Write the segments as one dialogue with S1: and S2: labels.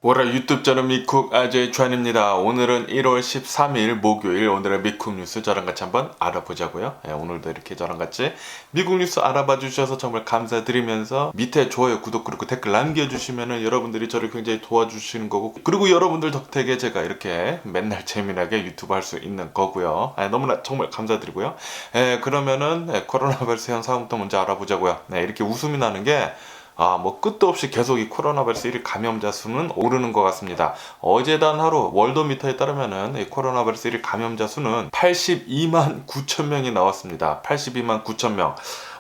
S1: 월요일 유튜브 저는 미쿡 아재의 주한입니다. 오늘은 1월 13일 목요일, 오늘의 미쿡 뉴스 저랑 같이 한번 알아보자고요. 오늘도 이렇게 저랑 같이 미국 뉴스 알아봐 주셔서 정말 감사드리면서 밑에 좋아요, 구독, 그리고 댓글 남겨주시면 여러분들이 저를 굉장히 도와주시는 거고, 그리고 여러분들 덕택에 제가 이렇게 맨날 재미나게 유튜브 할 수 있는 거고요. 너무나 정말 감사드리고요. 그러면은 코로나 바이러스 현상부터 먼저 알아보자고요. 이렇게 웃음이 나는 게 뭐 끝도 없이 계속 이 코로나 바이러스 1일 감염자 수는 오르는 것 같습니다. 어제 단 하루 월도미터에 따르면은 이 코로나 바이러스 1일 감염자 수는 82만 9천 명이 나왔습니다. 82만 9천 명.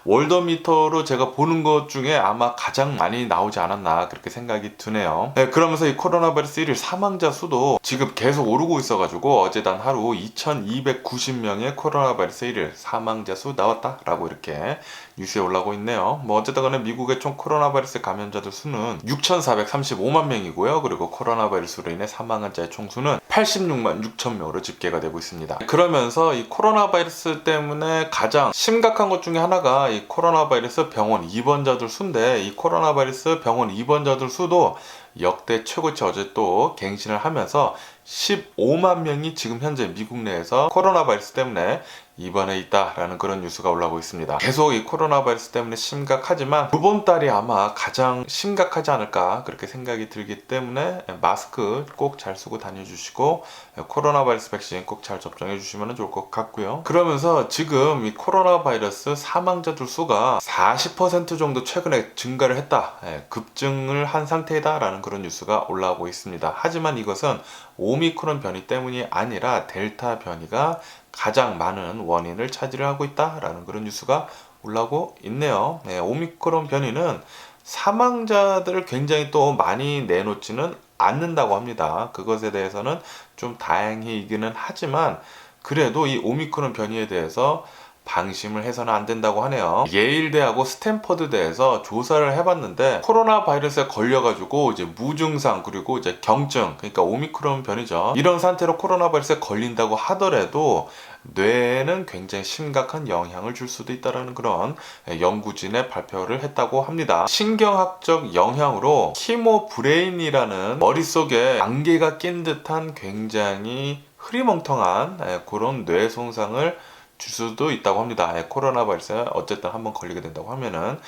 S1: 월더미터로 제가 보는 것 중에 아마 가장 많이 나오지 않았나 그렇게 생각이 드네요. 그러면서 이 코로나 바이러스 1일 사망자 수도 지금 계속 오르고 있어가지고 어제 단 하루 2290명의 코로나 바이러스 1일 사망자 수 나왔다라고 이렇게 뉴스에 올라오고 있네요. 뭐 어쨌든 간에 미국의 총 코로나 바이러스 감염자들 수는 6435만 명이고요. 그리고 코로나 바이러스로 인해 사망한 자의 총수는 86만 6천 명으로 집계가 되고 있습니다. 그러면서 이 코로나 바이러스 때문에 가장 심각한 것 중에 하나가 이 코로나 바이러스 병원 입원자들 수인데, 이 코로나 바이러스 병원 입원자들 수도 역대 최고치 어제 또 갱신을 하면서 15만 명이 지금 현재 미국 내에서 코로나 바이러스 때문에 입원해 있다라는 그런 뉴스가 올라오고 있습니다. 계속 이 코로나 바이러스 때문에 심각하지만 이번 달이 아마 가장 심각하지 않을까 그렇게 생각이 들기 때문에 마스크 꼭 잘 쓰고 다녀주시고 코로나 바이러스 백신 꼭 잘 접종해 주시면 좋을 것 같고요. 그러면서 지금 이 코로나 바이러스 사망자들 수가 40% 정도 최근에 증가를 했다, 급증을 한 상태다라는 그런 뉴스가 올라오고 있습니다. 하지만 이것은 오미크론 변이 때문이 아니라 델타 변이가 가장 많은 원인을 차지를 하고 있다라는 그런 뉴스가 올라오고 있네요. 오미크론 변이는 사망자들을 굉장히 또 많이 내놓지는 않는다고 합니다. 그것에 대해서는 좀 다행이기는 하지만 그래도 이 오미크론 변이에 대해서 방심을 해서는 안 된다고 하네요. 예일대하고 스탠퍼드대에서 조사를 해봤는데 코로나 바이러스에 걸려가지고 이제 무증상 그리고 이제 경증, 그러니까 오미크론 변이죠. 이런 상태로 코로나 바이러스에 걸린다고 하더라도 뇌에는 굉장히 심각한 영향을 줄 수도 있다는 그런 연구진의 발표를 했다고 합니다. 신경학적 영향으로 키모브레인이라는 머릿속에 안개가 낀 듯한 굉장히 흐리멍텅한 그런 뇌 손상을 줄 수도 있다고 합니다. 코로나 바이러스에 어쨌든 한번 걸리게 된다고 하면은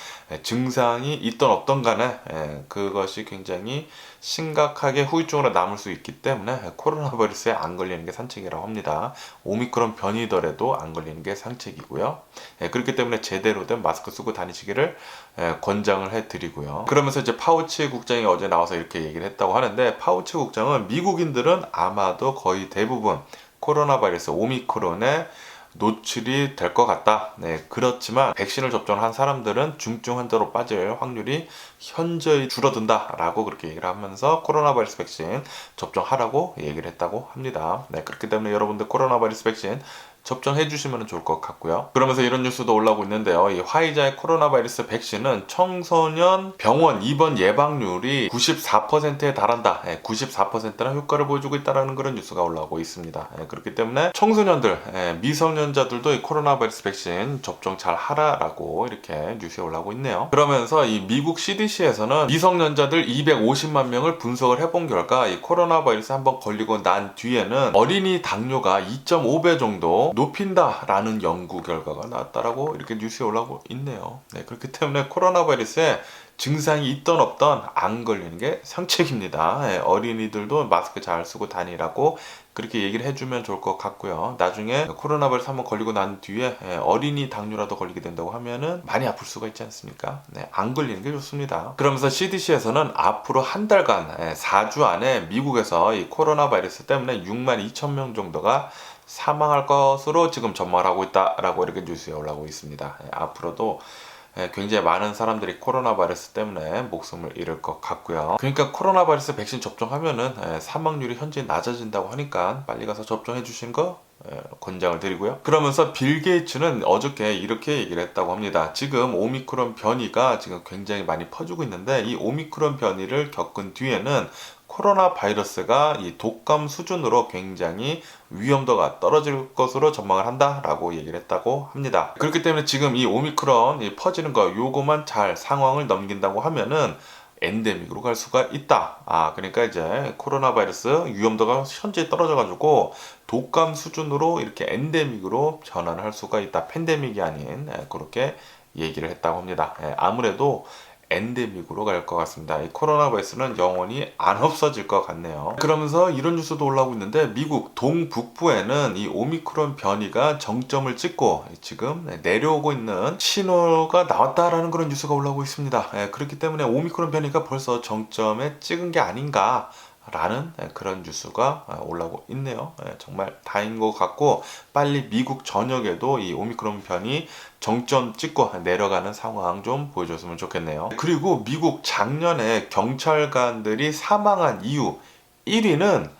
S1: 증상이 있던 없던 간에 그것이 굉장히 심각하게 후유증으로 남을 수 있기 때문에 코로나 바이러스에 안 걸리는 게 상책이라고 합니다. 오미크론 변이더라도 안 걸리는 게 상책이고요. 그렇기 때문에 제대로 된 마스크 쓰고 다니시기를 권장을 해드리고요. 그러면서 이제 파우치 국장이 어제 나와서 이렇게 얘기를 했다고 하는데, 파우치 국장은 미국인들은 아마도 거의 대부분 코로나 바이러스 오미크론에 노출이 될 것 같다. 그렇지만 백신을 접종한 사람들은 중증 환자로 빠질 확률이 현저히 줄어든다라고 그렇게 얘기를 하면서 코로나 바이러스 백신 접종하라고 얘기를 했다고 합니다. 그렇기 때문에 여러분들 코로나 바이러스 백신 접종해 주시면 좋을 것 같고요. 그러면서 이런 뉴스도 올라오고 있는데요. 이 화이자의 코로나 바이러스 백신은 청소년 병원 입원 예방률이 94%에 달한다. 94%나 효과를 보여주고 있다는 그런 뉴스가 올라오고 있습니다. 그렇기 때문에 청소년들, 미성년자들도 이 코로나 바이러스 백신 접종 잘 하라라고 이렇게 뉴스에 올라오고 있네요. 그러면서 이 미국 CDC에서는 미성년자들 250만 명을 분석을 해본 결과 이 코로나 바이러스 한번 걸리고 난 뒤에는 어린이 당뇨가 2.5배 정도 높인다라는 연구 결과가 나왔다라고 이렇게 뉴스에 올라오고 있네요. 그렇기 때문에 코로나 바이러스에 증상이 있던 없던 안 걸리는 게 상책입니다. 어린이들도 마스크 잘 쓰고 다니라고 그렇게 얘기를 해주면 좋을 것 같고요. 나중에 코로나 바이러스 한번 걸리고 난 뒤에 어린이 당뇨라도 걸리게 된다고 하면은 많이 아플 수가 있지 않습니까? 안 걸리는 게 좋습니다. 그러면서 CDC에서는 앞으로 한 달간 4주 안에 미국에서 이 코로나 바이러스 때문에 6만 2천 명 정도가 사망할 것으로 지금 전망을 하고 있다라고 이렇게 뉴스에 올라오고 있습니다. 앞으로도 굉장히 많은 사람들이 코로나 바이러스 때문에 목숨을 잃을 것 같고요. 그러니까 코로나 바이러스 백신 접종하면은 사망률이 현재 낮아진다고 하니까 빨리 가서 접종해 주시는 거 권장을 드리고요. 그러면서 빌 게이츠는 어저께 이렇게 얘기를 했다고 합니다. 지금 오미크론 변이가 지금 굉장히 많이 퍼지고 있는데 이 오미크론 변이를 겪은 뒤에는 코로나 바이러스가 이 독감 수준으로 굉장히 위험도가 떨어질 것으로 전망을 한다라고 얘기를 했다고 합니다. 그렇기 때문에 지금 이 오미크론 퍼지는 거 요거만 잘 상황을 넘긴다고 하면은 엔데믹으로 갈 수가 있다. 그러니까 이제 코로나 바이러스 위험도가 현저히 떨어져가지고 독감 수준으로 이렇게 엔데믹으로 전환을 할 수가 있다. 팬데믹이 아닌 그렇게 얘기를 했다고 합니다. 아무래도 엔데믹으로 갈 것 같습니다. 이 코로나 바이러스는 영원히 안 없어질 것 같네요. 그러면서 이런 뉴스도 올라오고 있는데 미국 동북부에는 이 오미크론 변이가 정점을 찍고 지금 내려오고 있는 신호가 나왔다라는 그런 뉴스가 올라오고 있습니다. 그렇기 때문에 오미크론 변이가 벌써 정점에 찍은 게 아닌가 라는 그런 뉴스가 올라오고 있네요. 정말 다행인 것 같고 빨리 미국 전역에도 이 오미크론 변이 정점 찍고 내려가는 상황 좀 보여줬으면 좋겠네요. 그리고 미국 작년에 경찰관들이 사망한 이유 1위는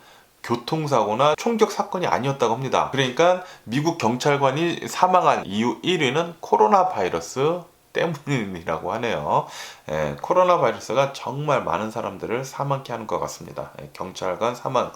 S1: 교통사고나 총격 사건이 아니었다고 합니다. 그러니까 미국 경찰관이 사망한 이유 1위는 코로나 바이러스 때문이라고 하네요. 코로나 바이러스가 정말 많은 사람들을 사망케 하는 것 같습니다. 경찰관 사망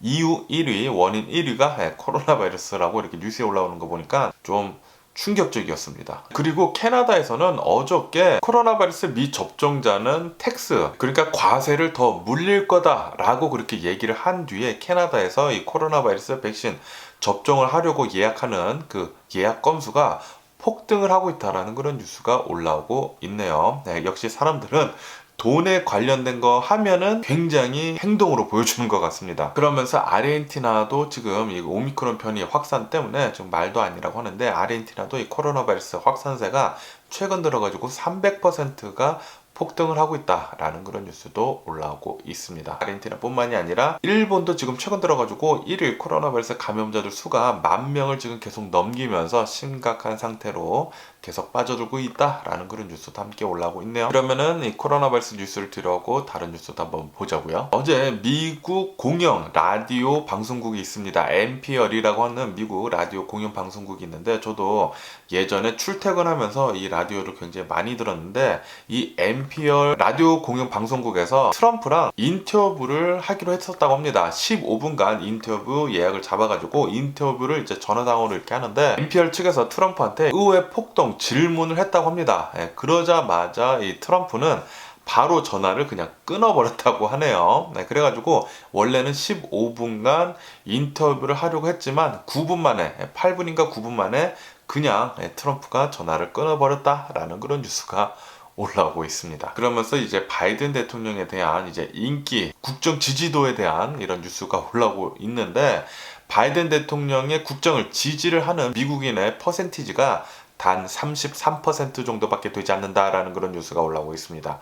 S1: 이유 1위, 원인 1위가 코로나 바이러스라고 이렇게 뉴스에 올라오는 거 보니까 좀 충격적이었습니다. 그리고 캐나다에서는 어저께 코로나 바이러스 미접종자는 텍스, 그러니까 과세를 더 물릴 거다라고 그렇게 얘기를 한 뒤에 캐나다에서 이 코로나 바이러스 백신 접종을 하려고 예약하는 그 예약 건수가 폭등을 하고 있다라는 그런 뉴스가 올라오고 있네요. 역시 사람들은 돈에 관련된 거 하면은 굉장히 행동으로 보여주는 것 같습니다. 그러면서 아르헨티나도 지금 이 오미크론 변이 확산 때문에 좀 말도 아니라고 하는데 아르헨티나도 이 코로나 바이러스 확산세가 최근 들어가지고 300%가 폭등을 하고 있다라는 그런 뉴스도 올라오고 있습니다. 아르헨티나뿐만이 아니라 일본도 지금 최근 들어가지고 1일 코로나 바이러스 감염자들 수가 10,000명을 지금 계속 넘기면서 심각한 상태로 계속 빠져들고 있다라는 그런 뉴스도 함께 올라오고 있네요. 그러면은 이 코로나 바이러스 뉴스를 들어오고 다른 뉴스도 한번 보자고요. 어제 미국 공영 라디오 방송국이 있습니다. NPR이라고 하는 미국 라디오 공영 방송국이 있는데 저도 예전에 출퇴근하면서 이 라디오를 굉장히 많이 들었는데 이 NPR 라디오 공영 방송국에서 트럼프랑 인터뷰를 하기로 했었다고 합니다. 15분간 인터뷰 예약을 잡아가지고 인터뷰를 이제 전화상으로 이렇게 하는데 NPR 측에서 트럼프한테 의회 폭동 질문을 했다고 합니다. 그러자마자 이 트럼프는 바로 전화를 그냥 끊어버렸다고 하네요. 그래가지고 원래는 15분간 인터뷰를 하려고 했지만 9분 만에 8분인가 9분 만에 그냥 트럼프가 전화를 끊어버렸다라는 그런 뉴스가 올라오고 있습니다. 그러면서 이제 바이든 대통령에 대한 이제 인기, 국정 지지도에 대한 이런 뉴스가 올라오고 있는데 바이든 대통령의 국정을 지지를 하는 미국인의 퍼센티지가 단 33% 정도밖에 되지 않는다라는 그런 뉴스가 올라오고 있습니다.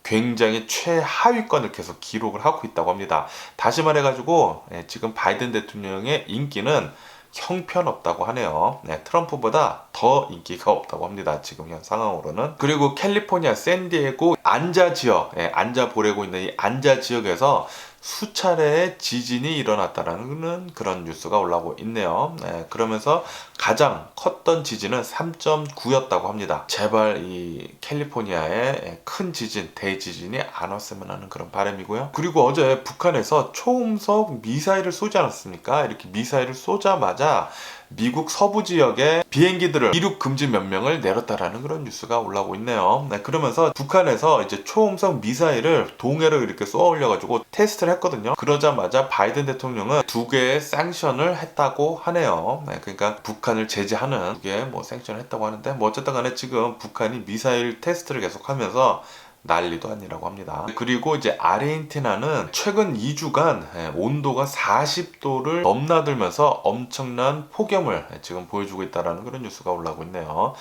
S1: 굉장히 최하위권을 계속 기록을 하고 있다고 합니다. 다시 말해가지고 지금 바이든 대통령의 인기는 형편없다고 하네요. 트럼프보다 더 인기가 없다고 합니다. 지금 현 상황으로는. 그리고 캘리포니아 샌디에고 안자 지역, 안자 보내고 있는 이 안자 지역에서 수차례의 지진이 일어났다는 그런 뉴스가 올라오고 있네요. 그러면서 가장 컸던 지진은 3.9였다고 합니다. 제발 이 캘리포니아에 큰 지진, 대지진이 안 왔으면 하는 그런 바람이고요. 그리고 어제 북한에서 초음속 미사일을 쏘지 않았습니까? 이렇게 미사일을 쏘자마자 미국 서부 지역에 비행기들을 이륙 금지 명령을 내렸다라는 그런 뉴스가 올라오고 있네요. 그러면서 북한에서 이제 초음속 미사일을 동해로 이렇게 쏘아 올려가지고 테스트를 했거든요. 그러자마자 바이든 대통령은 2개의 सँ션을 했다고 하네요. 그러니까 북한을 제재하는 2개 뭐 सँ션을 했다고 하는데 뭐 어쨌든 간에 지금 북한이 미사일 테스트를 계속하면서 난리도 아니라고 합니다. 그리고 이제 아르헨티나는 최근 2주간 온도가 40도를 넘나들면서 엄청난 폭염을 지금 보여주고 있다는 그런 뉴스가 올라오고 있네요.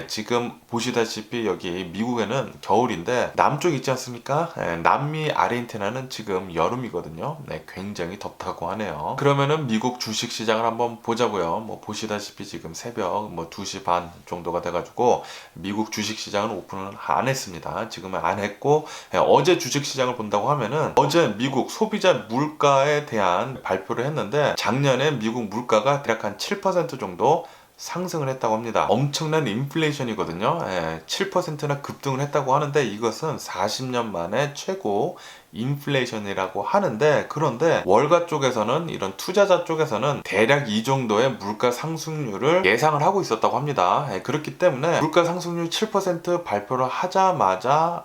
S1: 지금 보시다시피 여기 미국에는 겨울인데 남쪽 있지 않습니까? 남미 아르헨티나는 지금 여름이거든요. 굉장히 덥다고 하네요. 그러면은 미국 주식시장을 한번 보자고요. 뭐 보시다시피 지금 새벽 뭐 2시 반 정도가 돼가지고 미국 주식시장은 오픈을 안 했습니다. 지금은 안 했고 어제 주식시장을 본다고 하면은 어제 미국 소비자 물가에 대한 발표를 했는데 작년에 미국 물가가 대략 한 7% 정도 상승을 했다고 합니다. 엄청난 인플레이션이거든요. 7%나 급등을 했다고 하는데 이것은 40년 만에 최고 인플레이션이라고 하는데, 그런데 월가 쪽에서는, 이런 투자자 쪽에서는 대략 이 정도의 물가 상승률을 예상을 하고 있었다고 합니다. 그렇기 때문에 물가 상승률 7% 발표를 하자마자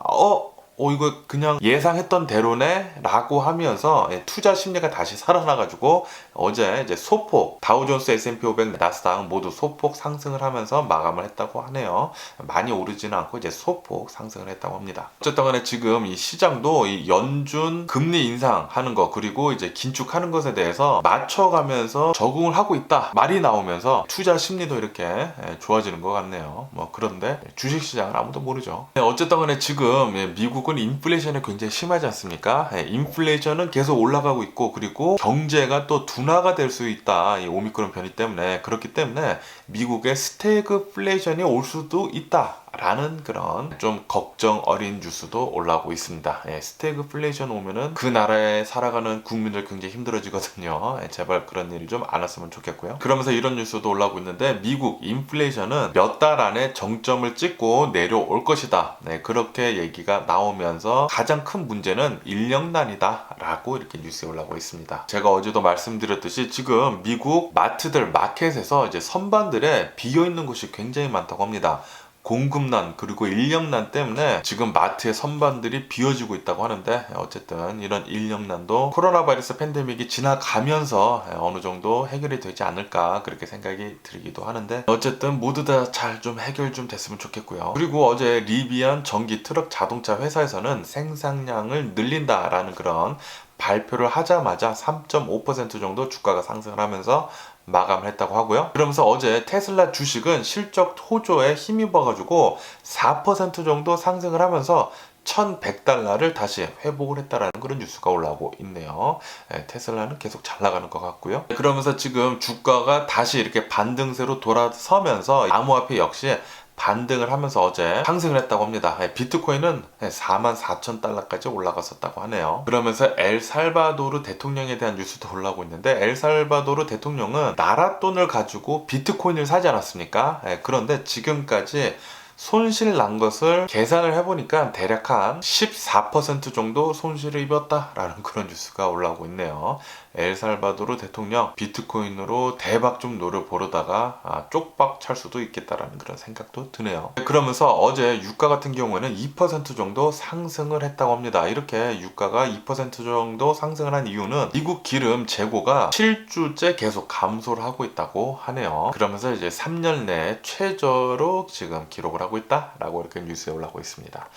S1: 이거 그냥 예상했던 대로네 라고 하면서 투자 심리가 다시 살아나가지고 어제 이제 소폭 다우존스, S&P 500, 나스닥 모두 소폭 상승을 하면서 마감을 했다고 하네요. 많이 오르지는 않고 이제 소폭 상승을 했다고 합니다. 어쨌든 간에 지금 이 시장도 이 연준 금리 인상하는 거, 그리고 이제 긴축하는 것에 대해서 맞춰가면서 적응을 하고 있다 말이 나오면서 투자 심리도 이렇게 좋아지는 것 같네요. 그런데 주식시장은 아무도 모르죠. 어쨌든 간에 지금 미국은 인플레이션이 굉장히 심하지 않습니까? 인플레이션은 계속 올라가고 있고, 그리고 경제가 또 둔화가 될 수 있다, 이 오미크론 변이 때문에. 그렇기 때문에 미국의 스태그플레이션이 올 수도 있다 라는 그런 좀 걱정 어린 뉴스도 올라오고 있습니다. 스태그플레이션 오면은 그 나라에 살아가는 국민들 굉장히 힘들어지거든요. 제발 그런 일이 좀 안 왔으면 좋겠고요. 그러면서 이런 뉴스도 올라오고 있는데, 미국 인플레이션은 몇 달 안에 정점을 찍고 내려올 것이다, 그렇게 얘기가 나오면서 가장 큰 문제는 인력난이다 라고 이렇게 뉴스에 올라오고 있습니다. 제가 어제도 말씀드렸듯이 지금 미국 마트들, 마켓에서 이제 선반들에 비어있는 곳이 굉장히 많다고 합니다. 공급난 그리고 인력난 때문에 지금 마트의 선반들이 비어지고 있다고 하는데, 어쨌든 이런 인력난도 코로나 바이러스 팬데믹이 지나가면서 어느 정도 해결이 되지 않을까 그렇게 생각이 들기도 하는데, 어쨌든 모두 다 잘 좀 해결 좀 됐으면 좋겠고요. 그리고 어제 리비안 전기 트럭 자동차 회사에서는 생산량을 늘린다라는 그런 발표를 하자마자 3.5% 정도 주가가 상승을 하면서 마감을 했다고 하고요. 그러면서 어제 테슬라 주식은 실적 호조에 힘입어가지고 4% 정도 상승을 하면서 $1,100를 다시 회복을 했다라는 그런 뉴스가 올라오고 있네요. 테슬라는 계속 잘 나가는 것 같고요. 그러면서 지금 주가가 다시 이렇게 반등세로 돌아서면서 암호화폐 역시 반등을 하면서 어제 상승을 했다고 합니다. 비트코인은 44,000달러까지 올라갔었다고 하네요. 그러면서 엘살바도르 대통령에 대한 뉴스도 올라오고 있는데, 엘살바도르 대통령은 나라 돈을 가지고 비트코인을 사지 않았습니까? 그런데 지금까지 손실 난 것을 계산을 해보니까 대략 한 14% 정도 손실을 입었다라는 그런 뉴스가 올라오고 있네요. 엘살바도르 대통령 비트코인으로 대박 좀 노려보려다가 쪽박 찰 수도 있겠다라는 그런 생각도 드네요. 그러면서 어제 유가 같은 경우에는 2% 정도 상승을 했다고 합니다. 이렇게 유가가 2% 정도 상승을 한 이유는 미국 기름 재고가 7주째 계속 감소를 하고 있다고 하네요. 그러면서 이제 3년 내에 최저로 지금 기록을 하고 있다라고 이렇게 뉴스에 올라오고 있습니다.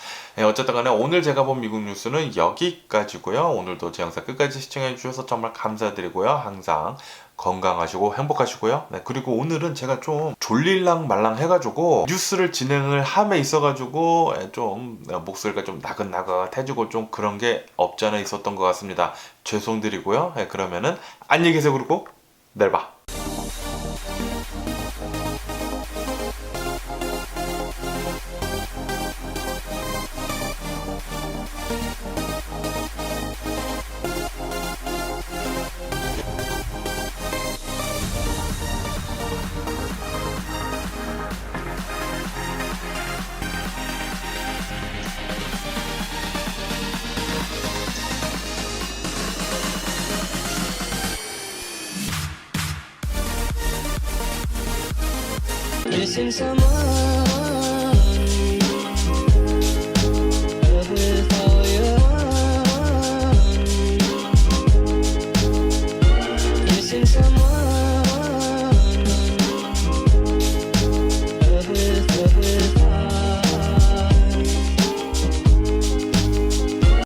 S1: 어쨌든 간에 오늘 제가 본 미국 뉴스는 여기까지고요. 오늘도 제 영상 끝까지 시청해 주셔서 정말 감사드리고요. 항상 건강하시고 행복하시고요. 그리고 오늘은 제가 좀 졸릴랑 말랑 해가지고 뉴스를 진행을 함에 있어가지고 좀 목소리가 좀 나긋나긋해지고 좀 그런 게 없지 않아 있었던 것 같습니다. 죄송드리고요. 그러면은 안녕히 계세요. 그리고 내일 봐.
S2: Missing someone